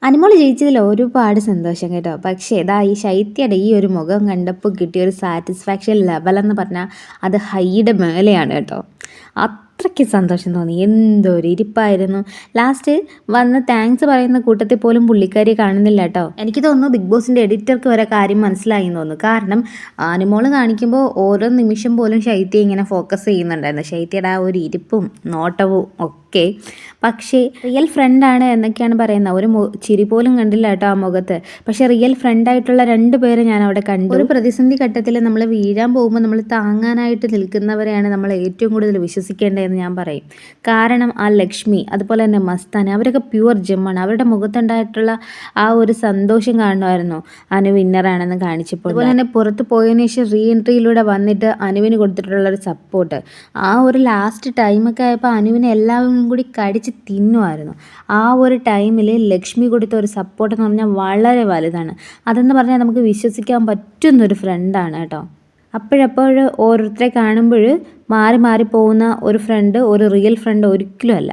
അനുമോള് ജയിച്ചതിൽ ഒരുപാട് സന്തോഷം കേട്ടോ. പക്ഷേ ഇതാ ഈ ശൈത്യയുടെ ഈ ഒരു മുഖം കണ്ടപ്പോൾ കിട്ടിയ ഒരു സാറ്റിസ്ഫാക്ഷൻ ലെവലെന്ന് പറഞ്ഞാൽ അത് ഹൈയുടെ മേലെയാണ് കേട്ടോ. അത്രയ്ക്ക് സന്തോഷം തോന്നി. എന്തൊരു ഇരിപ്പായിരുന്നു. ലാസ്റ്റ് വന്ന് താങ്ക്സ് പറയുന്ന കൂട്ടത്തിൽ പോലും പുള്ളിക്കാരിയെ കാണുന്നില്ല കേട്ടോ. എനിക്ക് തോന്നുന്നു ബിഗ് ബോസിൻ്റെ എഡിറ്റർക്ക് വരെ കാര്യം മനസ്സിലായി എന്ന് തോന്നുന്നു. കാരണം അനുമോള് കാണിക്കുമ്പോൾ ഓരോ നിമിഷം പോലും ശൈത്യ ഇങ്ങനെ ഫോക്കസ് ചെയ്യുന്നുണ്ടായിരുന്നു. ശൈത്യയുടെ ആ ഒരു ഇരിപ്പും നോട്ടവും ഒക്കെ. പക്ഷേ റിയൽ ഫ്രണ്ടാണ് എന്നൊക്കെയാണ് പറയുന്നത്. ഒരു ചിരി പോലും കണ്ടില്ല കേട്ടോ ആ മുഖത്ത്. പക്ഷേ റിയൽ ഫ്രണ്ടായിട്ടുള്ള 2 പേരെ ഞാൻ അവിടെ കണ്ടു. ഒരു പ്രതിസന്ധി ഘട്ടത്തിൽ നമ്മൾ വീഴാൻ പോകുമ്പോൾ നമ്മൾ താങ്ങാനായിട്ട് നിൽക്കുന്നവരെയാണ് നമ്മൾ ഏറ്റവും കൂടുതൽ വിശ്വസിക്കേണ്ടതെന്ന് ഞാൻ പറയും. കാരണം ആ ലക്ഷ്മി, അതുപോലെ തന്നെ മസ്താൻ, അവരൊക്കെ പ്യുവർ ജെമ്മാണ്. അവരുടെ മുഖത്തുണ്ടായിട്ടുള്ള ആ ഒരു സന്തോഷം കാണുമായിരുന്നു അനു വിന്നറാണെന്ന് കാണിച്ചപ്പോൾ. അതുപോലെ തന്നെ പുറത്ത് പോയതിനു ശേഷം റീ എൻട്രിയിലൂടെ വന്നിട്ട് അനുവിന് കൊടുത്തിട്ടുള്ള ഒരു സപ്പോർട്ട്, ആ ഒരു ലാസ്റ്റ് ടൈമൊക്കെ ആയപ്പോൾ അനുവിനെ എല്ലാവരും കൂടി കടിച്ച് തിന്നുമായിരുന്നു. ആ ഒരു ടൈമിൽ ലക്ഷ്മി കൊടുത്ത ഒരു സപ്പോർട്ട് എന്ന് പറഞ്ഞാൽ വളരെ വലുതാണ്. അതെന്ന് പറഞ്ഞാൽ നമുക്ക് വിശ്വസിക്കാൻ പറ്റുന്നൊരു ഫ്രണ്ടാണ് കേട്ടോ. അപ്പോഴപ്പോൾ ഓരോരുത്തരെ കാണുമ്പോൾ മാറി മാറി പോകുന്ന ഒരു ഫ്രണ്ട് ഒരു റിയൽ ഫ്രണ്ട് ഒരിക്കലും അല്ല.